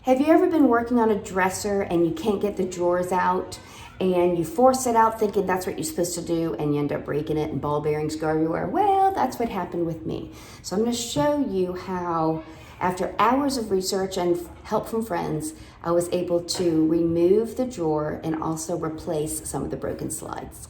Have you ever been working on a dresser and you can't get the drawers out and you force it out thinking that's what you're supposed to do and you end up breaking it and ball bearings go everywhere? Well, that's what happened with me. So I'm going to show you how, after hours of research and help from friends, I was able to remove the drawer and also replace some of the broken slides.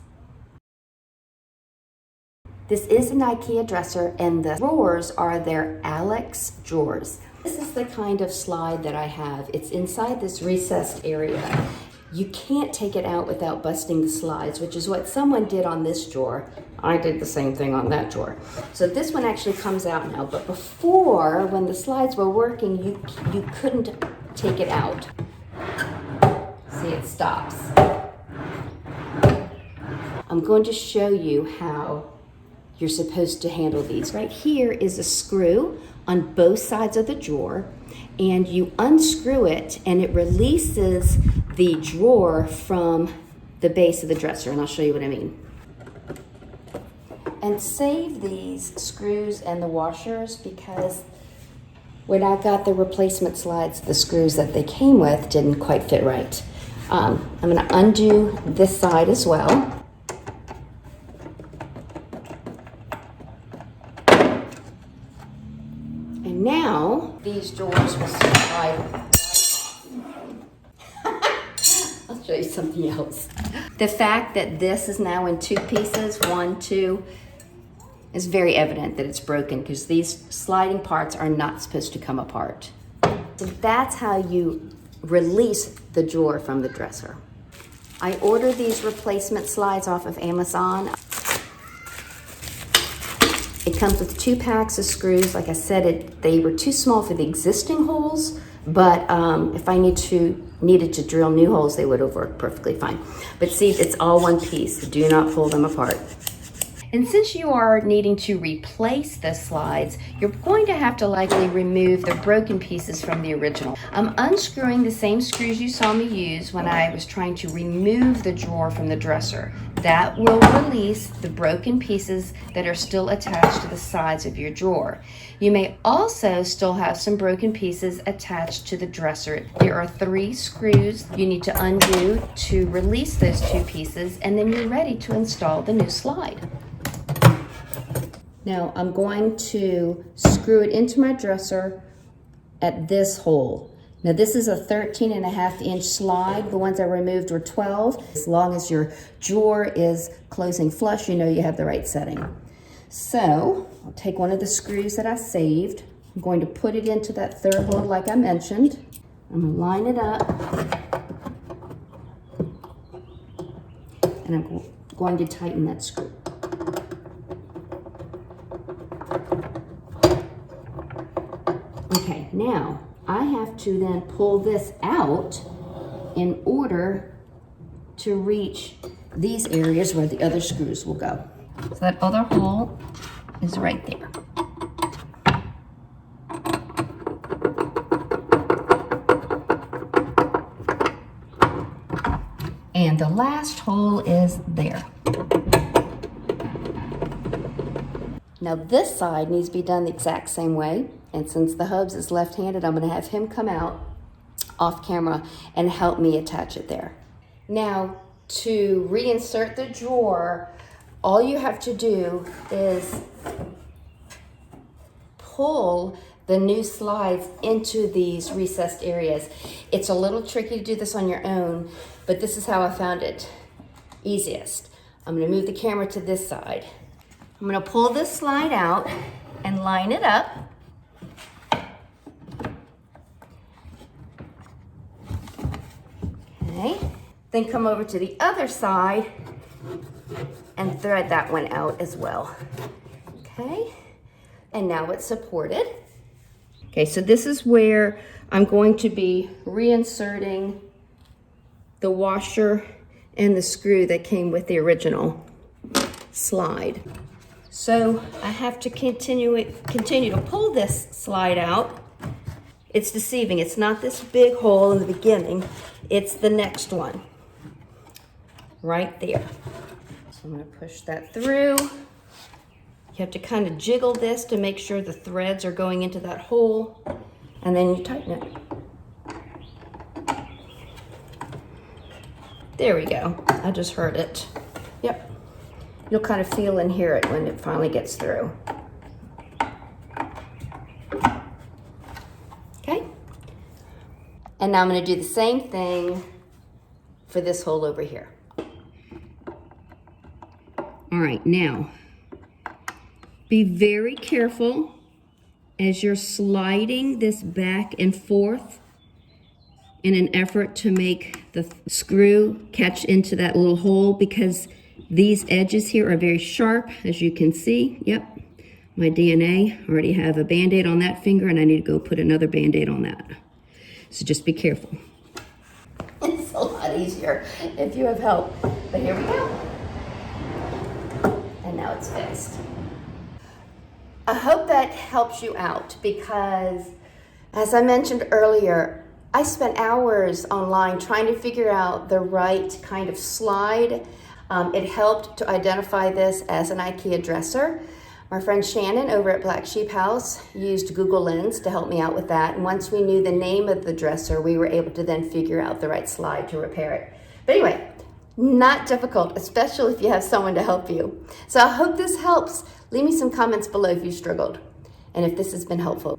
This is an IKEA dresser and the drawers are their Alex drawers. This is the kind of slide that I have. It's inside this recessed area. You can't take it out without busting the slides, which is what someone did on this drawer. I did the same thing on that drawer. So this one actually comes out now, but before, when the slides were working, you couldn't take it out. See, it stops. I'm going to show you how you're supposed to handle these. Right here is a screw on both sides of the drawer, and you unscrew it and it releases the drawer from the base of the dresser, and I'll show you what I mean. And save these screws and the washers because when I got the replacement slides, the screws that they came with didn't quite fit right. I'm going to undo this side as well. And now these drawers will slide right off. I'll show you something else. The fact that this is now in two pieces, 1, 2, is very evident that it's broken because these sliding parts are not supposed to come apart. So that's how you release the drawer from the dresser. I ordered these replacement slides off of Amazon. It comes with 2 packs of screws. Like I said, they were too small for the existing holes, but if I needed to drill new holes, they would have worked perfectly fine. But see, it's all one piece. Do not pull them apart. And since you are needing to replace the slides, you're going to have to likely remove the broken pieces from the original. I'm unscrewing the same screws you saw me use when I was trying to remove the drawer from the dresser. That will release the broken pieces that are still attached to the sides of your drawer. You may also still have some broken pieces attached to the dresser. There are 3 screws you need to undo to release those 2 pieces, and then you're ready to install the new slide. Now I'm going to screw it into my dresser at this hole. Now this is a 13.5-inch slide. The ones I removed were 12. As long as your drawer is closing flush, you know you have the right setting. So I'll take one of the screws that I saved. I'm going to put it into that 3rd hole like I mentioned. I'm going to line it up. And I'm going to tighten that screw. Okay, now I have to then pull this out in order to reach these areas where the other screws will go. So that other hole is right there. And the last hole is there. Now this side needs to be done the exact same way. And since the hubs is left-handed, I'm gonna have him come out off camera and help me attach it there. Now, to reinsert the drawer, all you have to do is pull the new slides into these recessed areas. It's a little tricky to do this on your own, but this is how I found it easiest. I'm gonna move the camera to this side. I'm gonna pull this slide out and line it up. Okay, then come over to the other side and thread that one out as well. Okay, and now it's supported. Okay, so this is where I'm going to be reinserting the washer and the screw that came with the original slide. So I have to continue to pull this slide out. It's deceiving. It's not this big hole in the beginning. It's the next one right there. So I'm going to push that through. You have to kind of jiggle this to make sure the threads are going into that hole, and then you tighten it. There we go. I just heard it. Yep. You'll kind of feel and hear it when it finally gets through. Okay. And now I'm going to do the same thing for this hole over here. All right, now be very careful as you're sliding this back and forth in an effort to make the screw catch into that little hole, because these edges here are very sharp, as you can see. Yep, my DNA. I already have a Band-Aid on that finger, and I need to go put another Band-Aid on that. So just be careful. It's a lot easier if you have help. But here we go. And now it's fixed. I hope that helps you out, because as I mentioned earlier, I spent hours online trying to figure out the right kind of slide. It helped to identify this as an IKEA dresser. My friend Shannon over at Black Sheep House used Google Lens to help me out with that. And once we knew the name of the dresser, we were able to then figure out the right slide to repair it. But anyway, not difficult, especially if you have someone to help you. So I hope this helps. Leave me some comments below if you struggled and if this has been helpful.